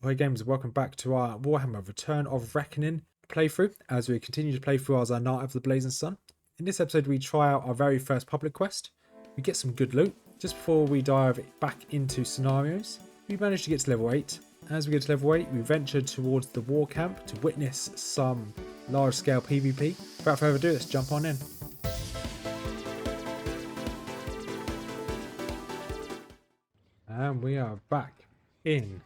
Hi gamers, welcome back to our Warhammer Return of Reckoning playthrough as we continue to play through as our Knight of the Blazing Sun. In this episode we try out our very first public quest, we get some good loot. Just before we dive back into scenarios, we managed to get to level 8. As we get to level 8 we venture towards the war camp to witness some large scale PvP. Without further ado, let's jump on in. And we are back in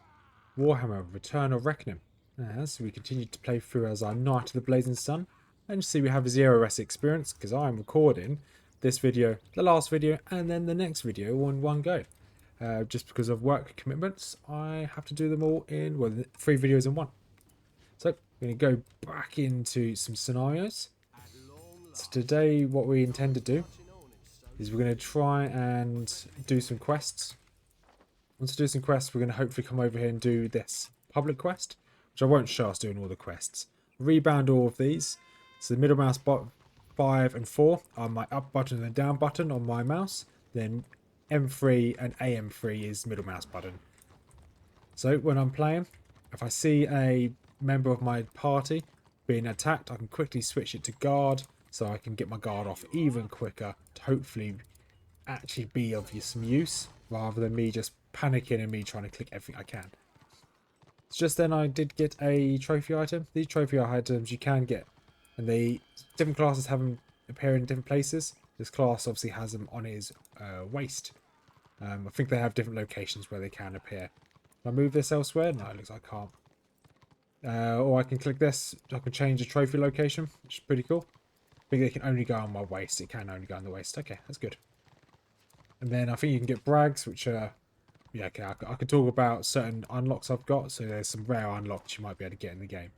Warhammer Return of Reckoning as we continue to play through as our Knight of the Blazing Sun. And you see we have a 0S experience because I'm recording this video, the last video, and then the next video all in one go. Just because of work commitments, I have to do them all in, well, 3 videos in one. So we're going to go back into some scenarios. So today what we intend to do is we're going to try and do some quests. Once we do some quests, we're going to hopefully come over here and do this public quest, which I won't show us doing all the quests. Rebound all of these. So the middle mouse button 5 and 4 are my up button and down button on my mouse. Then M3 and AM3 is middle mouse button. So when I'm playing, if I see a member of my party being attacked, I can quickly switch it to guard so I can get my guard off even quicker to hopefully actually be of some use rather than me just panicking and me trying to click everything I can. It's just then I did get a trophy item. These trophy items you can get, and different classes have them appear in different places. This class obviously has them on his waist. I think they have different locations where they can appear. Can I move this elsewhere? No, it looks like I can't. Or I can click this. I can change the trophy location, which is pretty cool. I think it can only go on my waist. It can only go on the waist. Okay, that's good. And then I think you can get brags, which are... Yeah, okay, I could talk about certain unlocks I've got. So there's some rare unlocks you might be able to get in the game.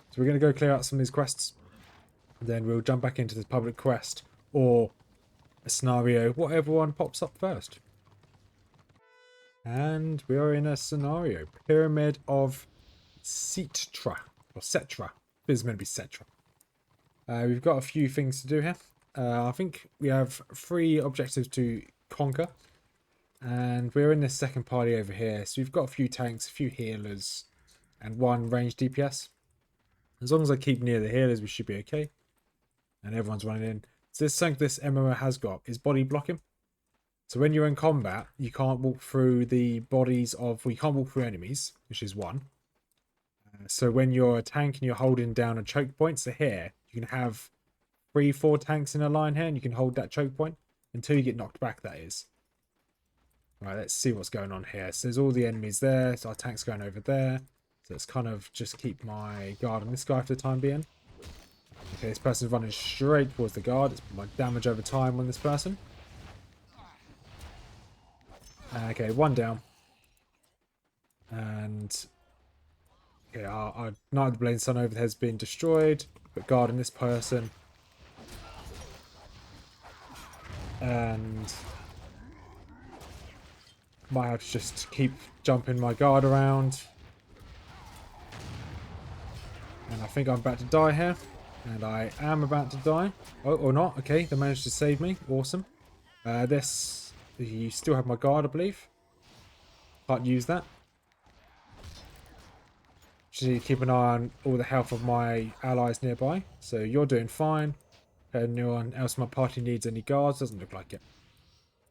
So we're going to go clear out some of these quests. And then we'll jump back into this public quest. Or a scenario, whatever one pops up first. And we are in a scenario. Pyramid of Settra. Or Settra. This is meant to be Settra. We've got a few things to do here. I think we have 3 objectives to conquer. And we're in this second party over here. So we've got a few tanks, a few healers, and 1 ranged DPS. As long as I keep near the healers, we should be okay. And everyone's running in. So this thing this MMO has got is body blocking. So when you're in combat, you can't walk through the bodies of... Well, you can't walk through enemies, which is 1. So when you're a tank and you're holding down a choke point, so here, you can have 3-4 tanks in a line here, and you can hold that choke point until you get knocked back, that is. Right, let's see what's going on here. So there's all the enemies there. So our tank's going over there. So let's kind of just keep my guard on this guy for the time being. Okay, this person's running straight towards the guard. It's my damage over time on this person. Okay, 1 down. And... Okay, our Knight of the Blazing Sun over there has been destroyed. But guard on this person. And... might have to just keep jumping my guard around. And I think I'm about to die here. And I am about to die. Oh, or not. Okay, they managed to save me. Awesome. This... You still have my guard, I believe. Can't use that. Just keep an eye on all the health of my allies nearby. So you're doing fine. Anyone else in my party needs any guards? Doesn't look like it.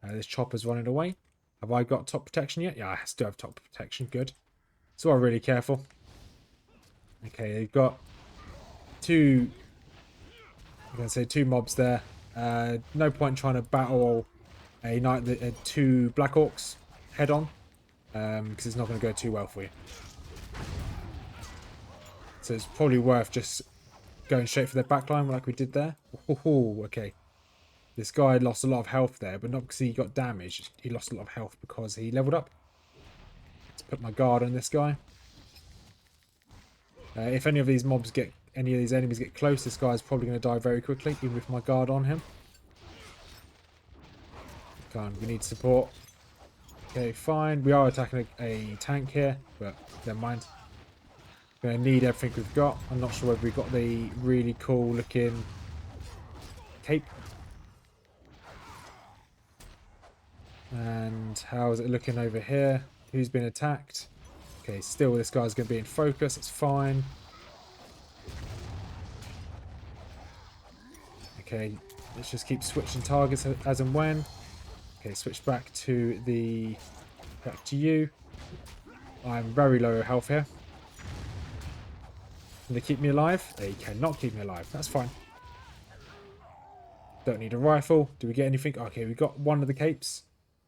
This chopper's running away. Have I got top protection yet? Yeah, I still have top protection. Good. So I'm really careful. Okay, they've got 2... I'm going to say 2 mobs there. No point trying to battle a knight, 2 Black Orcs head on. Because it's not going to go too well for you. So it's probably worth just going straight for their backline like we did there. Oh, okay. This guy lost a lot of health there, but not because he got damaged. He lost a lot of health because he leveled up. Let's put my guard on this guy. If any of these enemies get close, this guy's probably going to die very quickly, even with my guard on him. Come on, we need support. Okay, fine. We are attacking a tank here, but never mind. Going to need everything we've got. I'm not sure whether we've got the really cool looking cape. And how is it looking over here? Who's been attacked? Okay, still this guy's going to be in focus. That's fine. Okay, let's just keep switching targets as and when. Okay, switch back to you. I'm very low health here. Can they keep me alive? They cannot keep me alive. That's fine. Don't need a rifle. Do we get anything? Okay, we got one of the capes.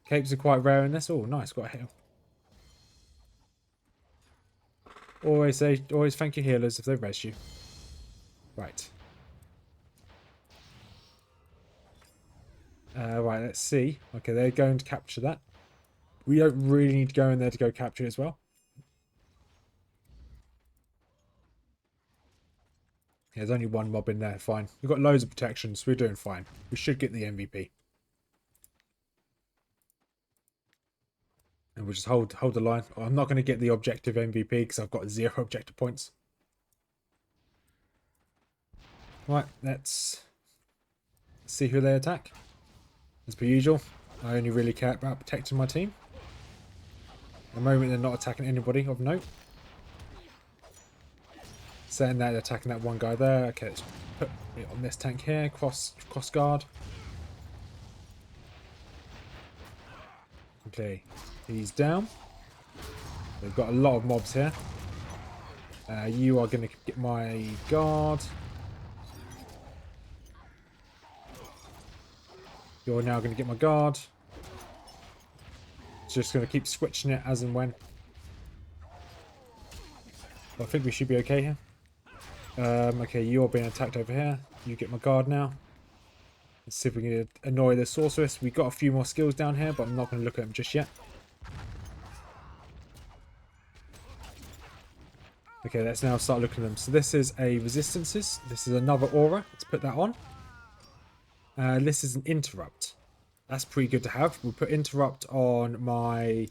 Capes are quite rare in this. Oh, nice. Got a heal. Always thank your healers if they res you. Right. Right, let's see. Okay, they're going to capture that. We don't really need to go in there to go capture it as well. There's only one mob in there, fine. We've got loads of protections, so we're doing fine. We should get the MVP. And we'll just hold the line. I'm not going to get the objective MVP because I've got 0 objective points. Right, let's see who they attack. As per usual, I only really care about protecting my team. At the moment, they're not attacking anybody of note. Saying that they're attacking that one guy there. Okay, let's put it on this tank here. Cross guard. Okay, he's down. They've got a lot of mobs here. You are going to get my guard. You're now going to get my guard. Just going to keep switching it as and when. I think we should be okay here. Okay, you're being attacked over here. You get my guard now. Let's see if we can annoy the sorceress. We've got a few more skills down here, but I'm not going to look at them just yet. Okay, let's now start looking at them. So this is a resistances. This is another aura. Let's put that on. This is an interrupt. That's pretty good to have. We'll put interrupt on my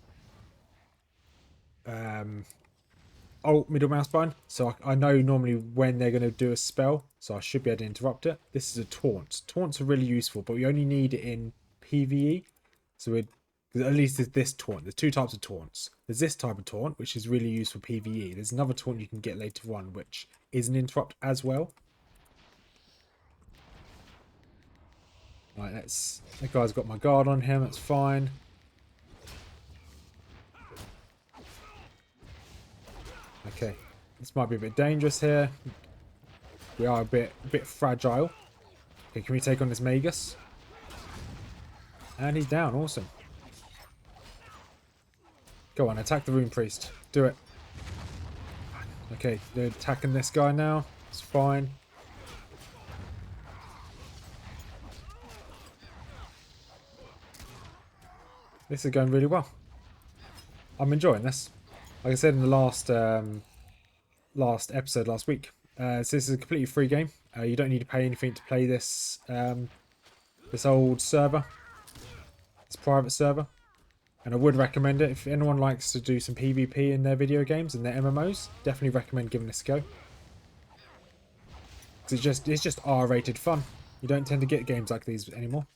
middle mouse button. So I know normally when they're going to do a spell. So I should be able to interrupt it. This is a taunt. Taunts are really useful, but we only need it in PvE. So at least there's this taunt. There's 2 types of taunts. There's this type of taunt, which is really used for PvE. There's another taunt you can get later on, which is an interrupt as well. Right, that guy's got my guard on him. That's fine. Okay, this might be a bit dangerous here. We are a bit fragile. Okay, can we take on this Magus? And he's down. Awesome. Go on, attack the Rune Priest. Do it. Okay, they're attacking this guy now. It's fine. This is going really well. I'm enjoying this. Like I said in the last episode last week, so this is a completely free game. You don't need to pay anything to play this this old server. It's a private server. And I would recommend it. If anyone likes to do some PvP in their video games and their MMOs, definitely recommend giving this a go. It's just R-rated fun. You don't tend to get games like these anymore.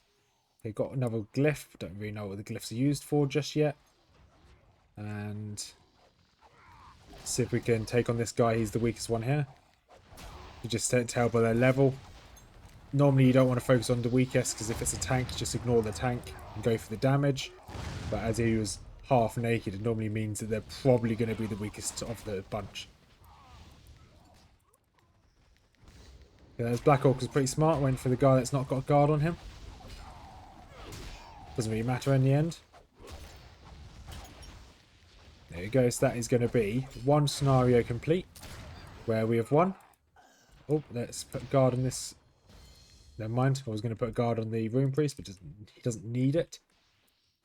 Okay, got another glyph. Don't really know what the glyphs are used for just yet. And see if we can take on this guy. He's the weakest one here. You just tell by their level. Normally you don't want to focus on the weakest, because if it's a tank, just ignore the tank and go for the damage. But as he was half naked, it normally means that they're probably going to be the weakest of the bunch. Yeah, this Black Orc was pretty smart. Went for the guy that's not got a guard on him. Doesn't really matter in the end. There you go. So that is going to be one scenario complete, where we have won. Oh, let's put a guard on this. Never mind. I was going to put a guard on the Rune Priest, but he doesn't need it.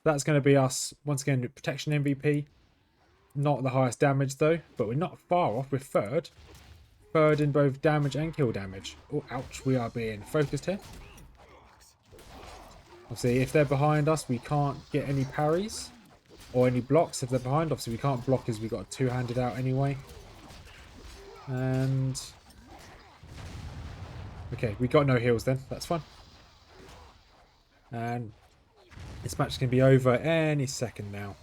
That's going to be us once again. Protection MVP. Not the highest damage though, but we're not far off. We're third. Third in both damage and kill damage. Oh, ouch. We are being focused here. Obviously, if they're behind us, we can't get any parries or any blocks if they're behind. Obviously, we can't block as we've got a two-handed out anyway. And okay, we got no heals then. That's fine. And this match can be over any second now.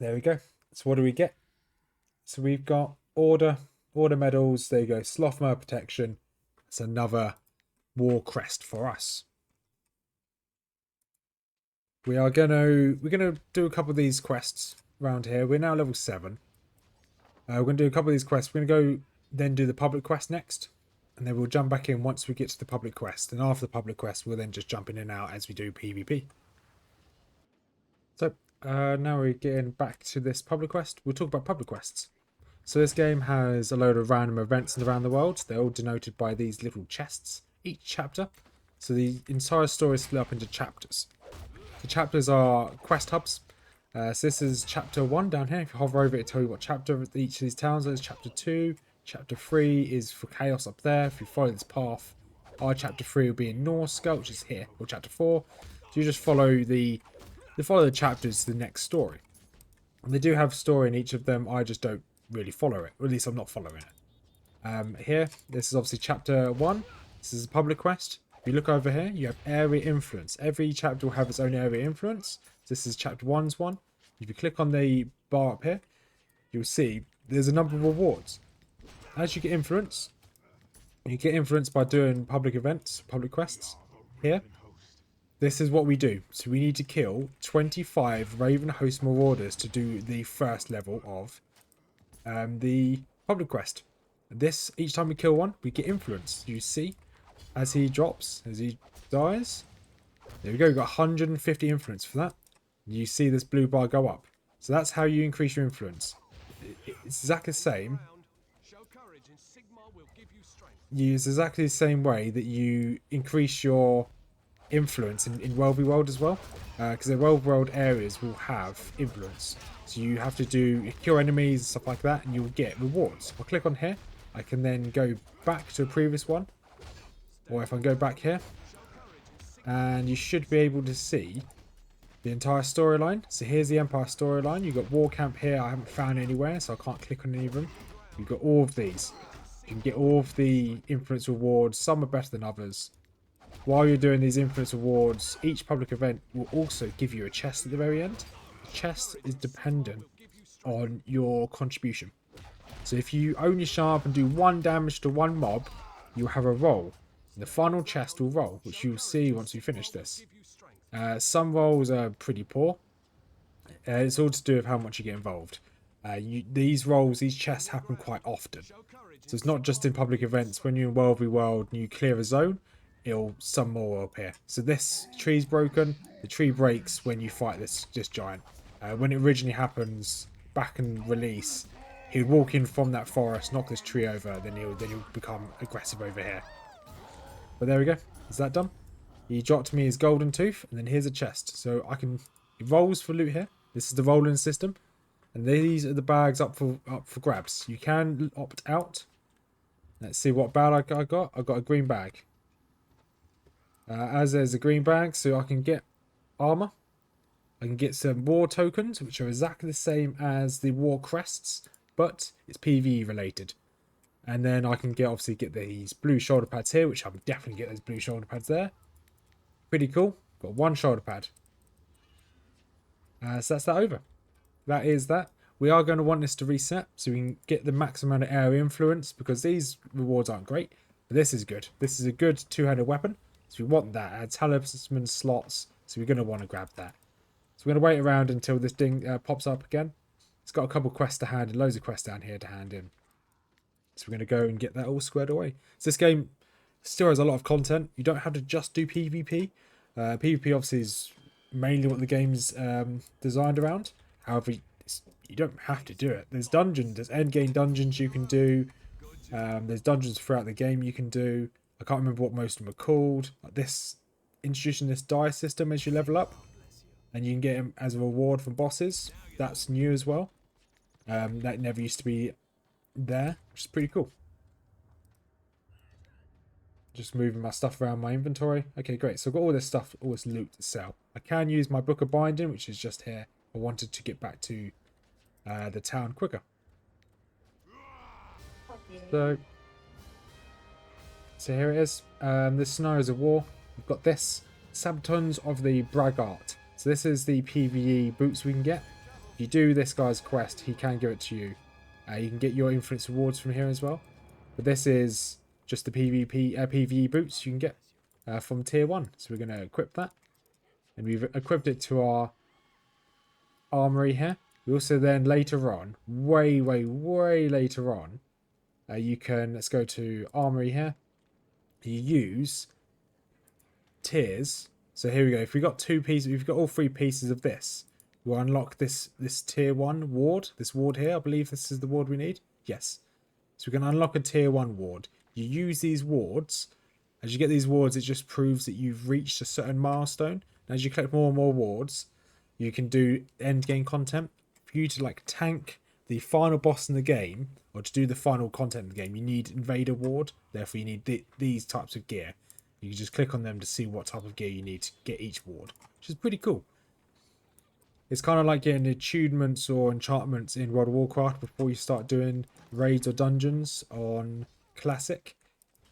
There we go. So what do we get? So we've got order medals. There you go. Slothmer protection. It's another war crest for us. We're gonna do a couple of these quests around here. We're now level 7. We're gonna do a couple of these quests. We're gonna go then do the public quest next, and then we'll jump back in once we get to the public quest. And after the public quest, we'll then just jump in and out as we do PvP. So now we're getting back to this public quest. We'll talk about public quests. So this game has a load of random events around the world. They're all denoted by these little chests, each chapter. So the entire story is split up into chapters. The chapters are quest hubs. So this is chapter 1 down here. If you hover over it, it'll tell you what chapter of each of these towns is. Chapter 2. Chapter 3 is for chaos up there. If you follow this path, our chapter 3 will be in Norska, which is here, or chapter 4. So you just follow the chapters to the next story. And they do have a story in each of them. I just don't really follow it, or at least I'm not following it. Here, this is obviously chapter 1. This is a public quest. If you look over here, you have area influence. Every chapter will have its own area influence. This is chapter 1's one. If you click on the bar up here, you'll see there's a number of rewards. As you get influence by doing public events, public quests. Here, this is what we do. So we need to kill 25 Raven Host Marauders to do the first level of the public quest. This, each time we kill one, we get influence. You see, as he drops, as he dies, there we go. We've got 150 influence for that. You see this blue bar go up. So that's how you increase your influence. It's exactly the same. Use exactly the same way that you increase your influence in Worldly World as well. Because the World World areas will have influence. So you have to do kill enemies and stuff like that, and you'll get rewards. If I click on here, I can then go back to a previous one. Or if I go back here, and you should be able to see the entire storyline. So here's the Empire storyline. You've got War Camp here. I haven't found anywhere, so I can't click on any of them. You've got all of these. You can get all of the influence rewards. Some are better than others. While you're doing these influence awards, each public event will also give you a chest at the very end. The chest is dependent on your contribution. So if you only show up and do 1 damage to one mob, you'll have a roll. The final chest will roll, which you'll see once you finish this. Some rolls are pretty poor. It's all to do with how much you get involved. These rolls, these chests happen quite often. So it's not just in public events. When you're in Worldly World and you clear a zone, some more will appear. So this tree's broken. The tree breaks when you fight this giant. When it originally happens back in release, he would walk in from that forest, knock this tree over, then he'll become aggressive over here. But there we go. Is that done? He dropped me his golden tooth, and then here's a chest. So it rolls for loot here. This is the rolling system, and these are the bags up for grabs. You can opt out. Let's see what bag I got. I got a green bag. As there's a green bag, so I can get armor. I can get some war tokens, which are exactly the same as the war crests, but it's PvE related. And then I can obviously get these blue shoulder pads here, which I would definitely get those blue shoulder pads there. Pretty cool. Got 1 shoulder pad. So that's that over. That is that. We are going to want this to reset so we can get the max amount of area influence, because these rewards aren't great, but this is good. This is a good 2-handed weapon, so we want that. It adds talisman slots, so we're going to want to grab that. So we're going to wait around until this ding pops up again. It's got a couple quests to hand and loads of quests down here to hand in. So we're going to go and get that all squared away. So this game still has a lot of content. You don't have to just do PvP. PvP obviously is mainly what the game's designed around. However, you don't have to do it. There's dungeons. There's endgame dungeons you can do. There's dungeons throughout the game you can do. I can't remember what most of them are called. Like this, introducing this die system as you level up. And you can get them as a reward from bosses. That's new as well. That never used to be there, which is pretty cool. Just moving my stuff around my inventory. Okay, great. So I've got all this stuff, all this loot to sell. I can use my Book of Binding, which is just here. I wanted to get back to the town quicker. So here it is. This scenarios of war. We've got this. Sabbatons of the Braggart. So this is the PvE boots we can get. you do this guy's quest, he can give it to you. You can get your influence rewards from here as well. But this is just the PvE boots you can get from tier 1. So we're going to equip that. And we've equipped it to our armory here. We also then later on, way later on, you can, let's go to armory here. You use tiers. So here we go. If we've got 2 pieces, we've got all 3 pieces of this. We'll unlock this tier 1 ward. This ward here, I believe this is the ward we need. Yes. So we can unlock a tier 1 ward. You use these wards. As you get these wards, it just proves that you've reached a certain milestone. And as you collect more and more wards, you can do end game content. For you to like tank the final boss in the game, or to do the final content in the game, you need Invader Ward. Therefore, you need these types of gear. You can just click on them to see what type of gear you need to get each ward, which is pretty cool. It's kind of like getting attunements or enchantments in World of Warcraft before you start doing raids or dungeons on Classic.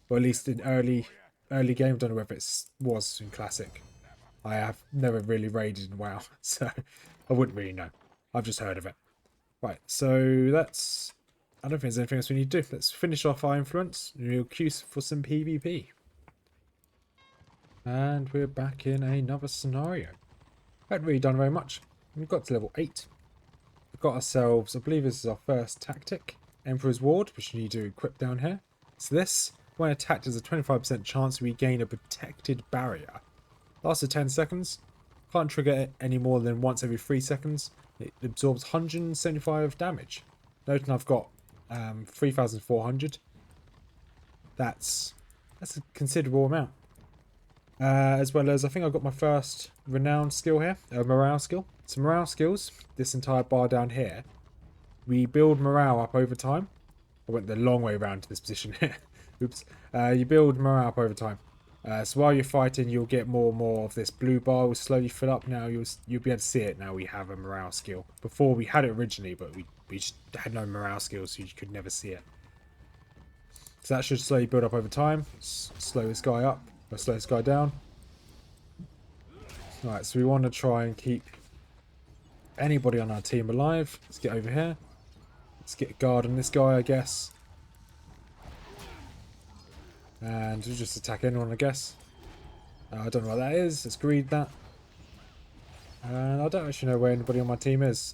Or at least in early game. I don't know whether it was in Classic. I have never really raided in WoW, so I wouldn't really know. I've just heard of it. Right, so that's... I don't think there's anything else we need to do. Let's finish off our influence. We'll queue for some PvP. And we're back in another scenario. Haven't really done very much. We've got to level 8. We've got ourselves, I believe this is our first tactic, Emperor's Ward, which we need to equip down here. So this, when attacked, has a 25% chance we gain a protected barrier. Lasts for 10 seconds. Can't trigger it any more than once every 3 seconds. It absorbs 175 damage. Noting I've got 3,400. That's a considerable amount. As well as I think I've got my first renowned skill here, a morale skill. So morale skills, this entire bar down here, we build morale up over time. I went the long way around to this position here. Oops. You build morale up over time. So while you're fighting, you'll get more and more of this blue bar will slowly fill up. Now you'll be able to see it. Now we have a morale skill. Before we had it originally, but we just had no morale skills, so you could never see it. So that should slowly build up over time. Slow this guy up, or slow this guy down. Alright, so we want to try and keep anybody on our team alive. Let's get over here. Let's get a guard on this guy, I guess. And we'll just attack anyone, I guess. I don't know what that is. Let's greed that. And I don't actually know where anybody on my team is.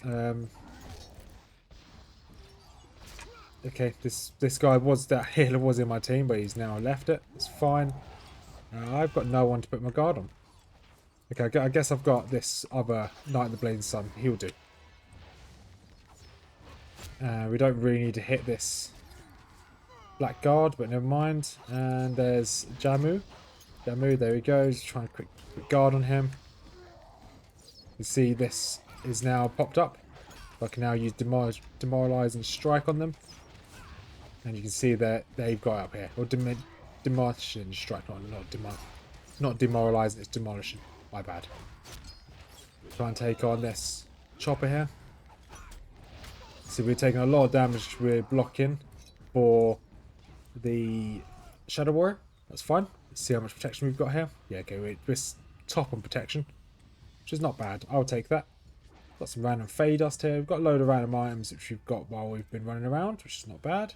Okay, this guy that healer was in my team, but he's now left it. It's fine. I've got no one to put my guard on. Okay, I guess I've got this other Knight of the Blazing Sun. He'll do. We don't really need to hit this black guard, but never mind. And there's Jamu. Jamu, there he goes. Trying a quick guard on him. You see this is now popped up. I can now use demoralize and strike on them. And you can see that they've got up here. Or demolition strike, not demoralizing, it's demolition. My bad. Try and take on this chopper here. So we're taking a lot of damage. We're blocking for the Shadow Warrior. That's fine. Let's see how much protection we've got here. Yeah, okay, we're top on protection, which is not bad. I'll take that. Got some random fade dust here. We've got a load of random items which we've got while we've been running around, which is not bad.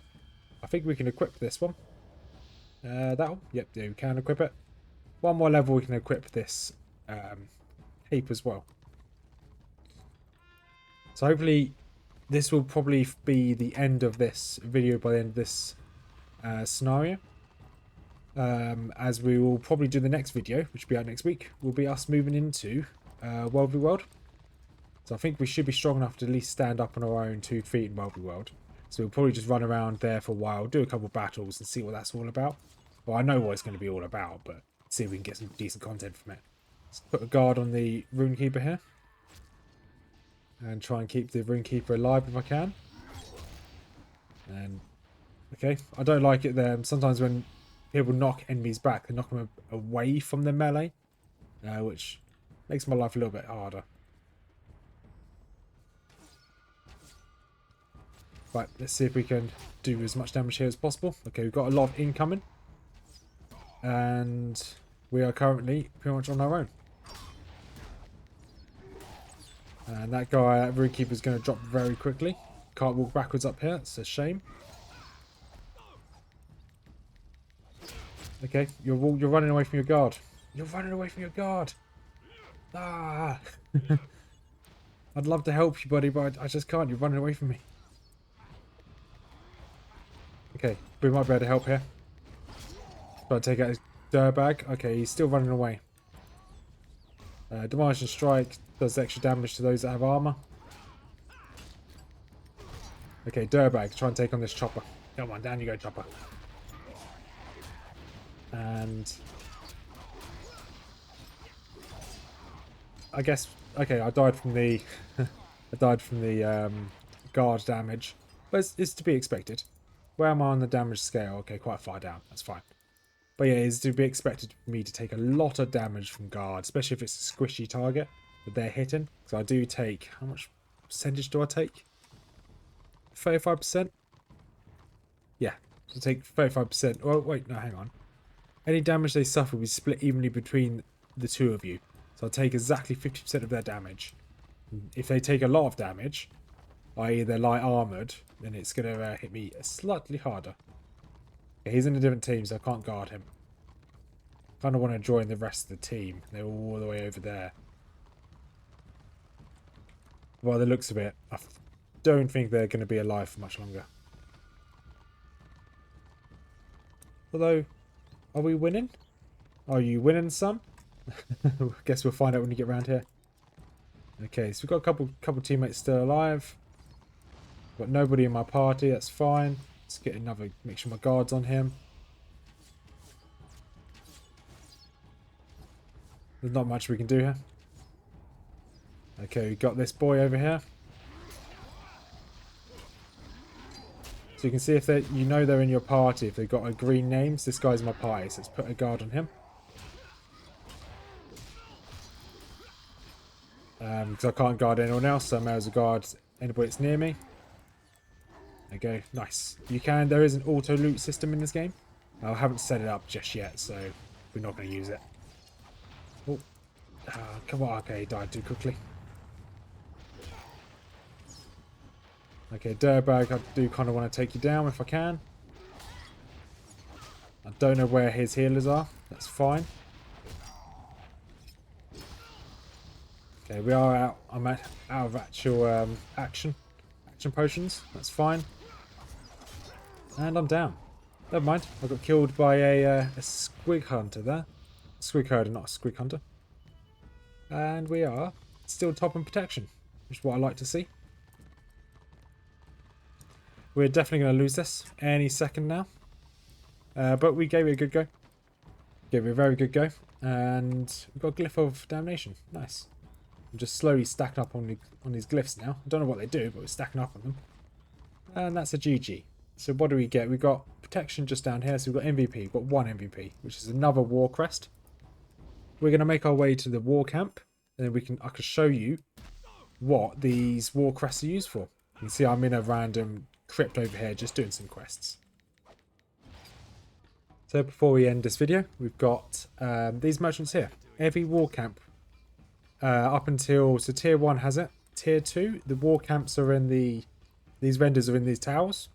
I think we can equip this one. That one. Yep, yeah, we can equip it. One more level we can equip this cape as well. So hopefully this will probably be the end of this video by the end of this scenario. As we will probably do the next video, which will be out next week, will be us moving into World v World. So I think we should be strong enough to at least stand up on our own 2 feet in World v World. So we'll probably just run around there for a while, do a couple of battles and see what that's all about. Well, I know what it's going to be all about, but see if we can get some decent content from it. Let's put a guard on the Runekeeper here. And try and keep the Runekeeper alive if I can. And, okay, I don't like it there. Sometimes when people knock enemies back, they knock them away from the melee. Which makes my life a little bit harder. Right, let's see if we can do as much damage here as possible. Okay, we've got a lot of incoming. And we are currently pretty much on our own. And And that guy, that Roor Keeper, is going to drop very quickly. Can't walk backwards up here. It's a shame. Okay, you're running away from your guard. You're running away from your guard. Ah! I'd love to help you, buddy, but I just can't. You're running away from me. Okay, we might be able to help here. Try to take out his dirtbag. Okay, he's still running away. Demolition Strike does extra damage to those that have armor. Okay, dirtbag, try and take on this chopper. Come on, down you go, chopper. And I guess, okay, I died from the guard damage, but it's to be expected. Where am I on the damage scale? Okay, quite far down. That's fine. But yeah, it's to be expected for me to take a lot of damage from guard, especially if it's a squishy target that they're hitting. So I do take, how much percentage do I take? 35%? Yeah, so take 35%. Oh, wait, no, hang on. Any damage they suffer will be split evenly between the two of you. So I'll take exactly 50% of their damage. If they take a lot of damage, i.e. they're light armoured, then it's going to hit me slightly harder. Okay, he's in a different team, so I can't guard him. Kind of want to join the rest of the team. They're all the way over there. By the looks of it, I don't think they're going to be alive for much longer. Although, are we winning? Are you winning some? Guess we'll find out when we get around here. Okay, so we've got a couple teammates still alive. Got nobody in my party, that's fine. Let's get another, make sure my guard's on him. There's not much we can do here. Okay, we got this boy over here. So you can see if they, you know they're in your party if they've got a green name. So this guy's in my party, so let's put a guard on him. Because I can't guard anyone else, so I may as well guard anybody that's near me. There you go, nice. There is an auto loot system in this game. I haven't set it up just yet, so we're not going to use it. Oh, come on, okay, he died too quickly. Okay, dirtbag, I do kind of want to take you down if I can. I don't know where his healers are, that's fine. Okay, we are out. I'm out of actual action potions. That's fine. And I'm down. Never mind. I got killed by a squig hunter there. Squig herder, not a squig hunter. And we are still top in protection, which is what I like to see. We're definitely going to lose this any second now. But we gave it a good go. Gave it a very good go. And we've got a Glyph of Damnation. Nice. I'm just slowly stacking up on these glyphs now. I don't know what they do, but we're stacking up on them. And that's a GG. So what do we get? We've got protection just down here. So we've got MVP. We've got one MVP, which is another war crest. We're going to make our way to the war camp. And then I can show you what these war crests are used for. You can see I'm in a random crypt over here just doing some quests. So before we end this video, we've got these merchants here. Every war camp up until, so tier 1 has it. Tier 2, the war camps are in these vendors are in these towers,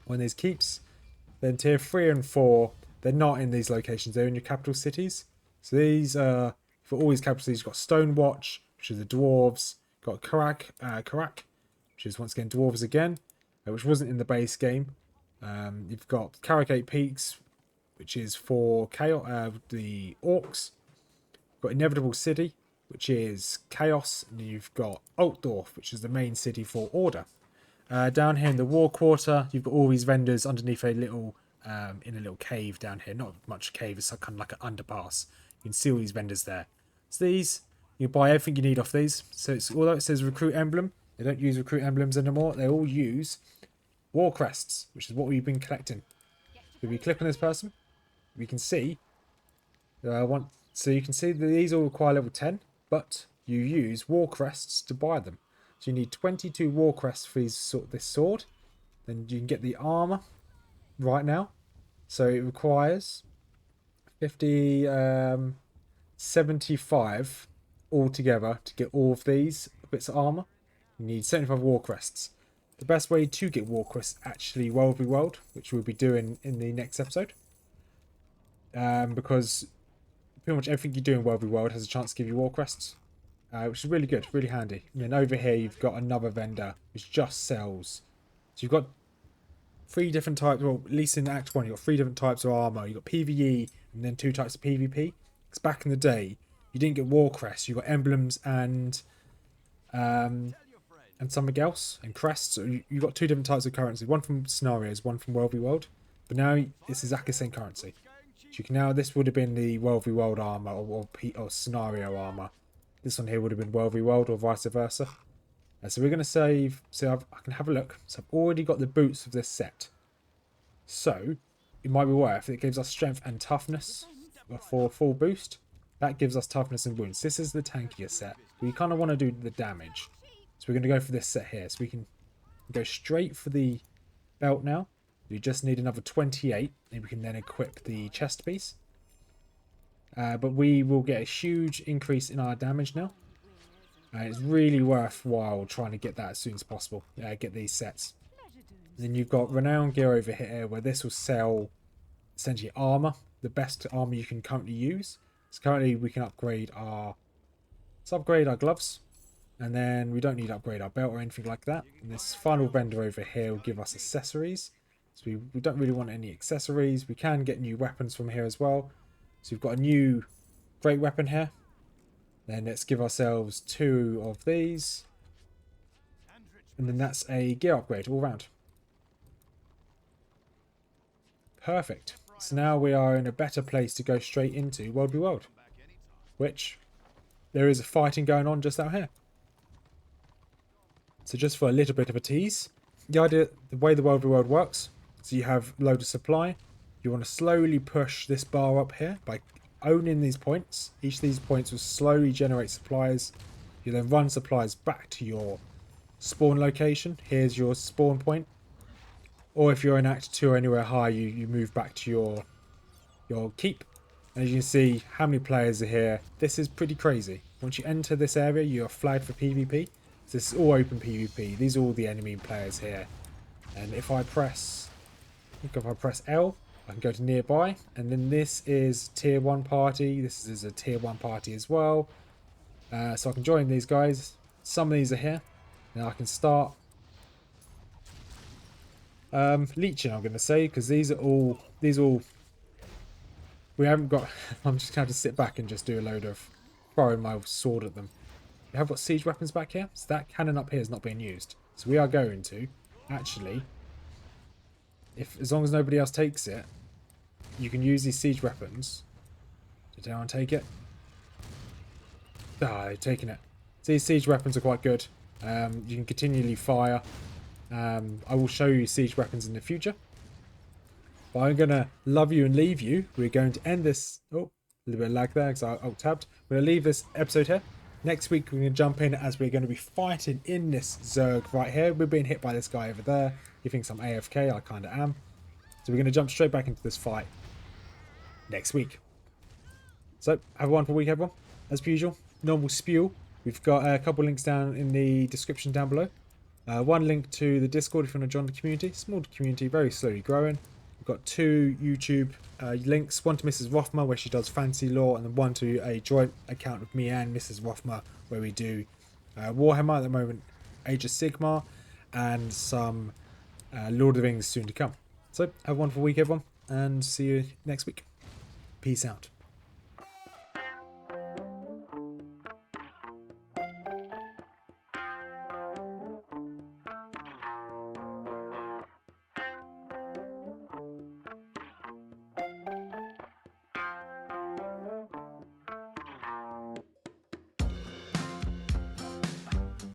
or in these keeps. Then tier 3 and 4, they're not in these locations, they're in your capital cities. So these are, for all these capital cities, you've got Stonewatch, which are the dwarves. You've got Crag, which is once again dwarves again, which wasn't in the base game. You've got Carricate Peaks, which is for chaos, the orcs. You've got Inevitable City, which is chaos, and you've got Altdorf, which is the main city for order. Down here in the war quarter, you've got all these vendors underneath a little, in a little cave down here. Not much cave, it's kind of like an underpass. You can see all these vendors there. So these, you buy everything you need off these. So it's, although it says recruit emblem, they don't use recruit emblems anymore. They all use war crests, which is what we've been collecting. If we click on this person, we can see, so you can see that these all require level 10. But you use war crests to buy them. So you need 22 war crests for this sword. Then you can get the armor right now. So it requires 75 altogether to get all of these. bits of armour. You need 75 war crests. The best way to get war crests actually World v World, which we'll be doing in the next episode. Because pretty much everything you do in World v World has a chance to give you war crests. Which is really good, really handy. And then over here you've got another vendor which just sells. So you've got 3 different types, well at least in Act 1 you've got 3 different types of armour. You've got PvE and then 2 types of PvP. Because back in the day you didn't get war crests, you got emblems and something else, and crests. So you got 2 different types of currency, one from scenarios, one from World v World. But now it's exactly the same currency. So you can now, this would have been the World v World armour or scenario armour. This one here would have been World v World or vice versa. So we're going to save, so I can have a look. So I've already got the boots of this set. So it might be worth, it gives us strength and toughness for full boost. That gives us toughness and wounds. This is the tankier set. We kind of want to do the damage. So we're going to go for this set here. So we can go straight for the belt now. We just need another 28 and we can then equip the chest piece. But we will get a huge increase in our damage now. It's really worthwhile trying to get that as soon as possible. Get these sets. And then you've got renown gear over here where this will sell essentially armor, the best armor you can currently use. So currently we can upgrade our, let's upgrade our gloves, and then we don't need to upgrade our belt or anything like that. And this final vendor over here will give us accessories. So we don't really want any accessories. We can get new weapons from here as well. So we've got a new great weapon here. Then let's give ourselves 2 of these. And then that's a gear upgrade all round. Perfect. So now we are in a better place to go straight into World v World. Which, there is a fighting going on just out here. So just for a little bit of a tease. The way the World v World works. So you have a load of supply. You want to slowly push this bar up here by owning these points. Each of these points will slowly generate supplies. You then run supplies back to your spawn location. Here's your spawn point. Or if you're in Act 2 or anywhere high, you move back to your keep. And as you can see, how many players are here. This is pretty crazy. Once you enter this area, you are flagged for PvP. So this is all open PvP. These are all the enemy players here. And if I press L, I can go to nearby. And then this is tier 1 party. This is a tier 1 party as well. So I can join these guys. Some of these are here. Now I can start leeching, I'm going to say, because these all we haven't got. I'm just going to have to sit back and just do a load of throwing my sword at them. We have got siege weapons back here, so that cannon up here is not being used. So we are going to actually, as long as nobody else takes it, you can use these siege weapons. Did anyone take it? Ah, they've taken it. So these siege weapons are quite good. You can continually fire. I will show you siege weapons in the future. But I'm going to love you and leave you. We're going to end this. Oh, a little bit of lag there because I alt-tabbed. We're going to leave this episode here. Next week we're going to jump in as we're going to be fighting in this Zerg right here. We're being hit by this guy over there. He thinks I'm AFK. I kind of am. So we're going to jump straight back into this fight next week. So have a wonderful week, everyone. As per usual, normal spew. We've got a couple links down in the description down below. One link to the Discord if you want to join the community. Small community, very slowly growing. We've got 2 YouTube links. One to Mrs Rothmers, where she does fantasy lore, and then one to a joint account with me and Mrs Rothmers, where we do Warhammer at the moment, Age of Sigmar, and some Lord of the Rings soon to come. So have a wonderful week, everyone, and see you next week. Peace out.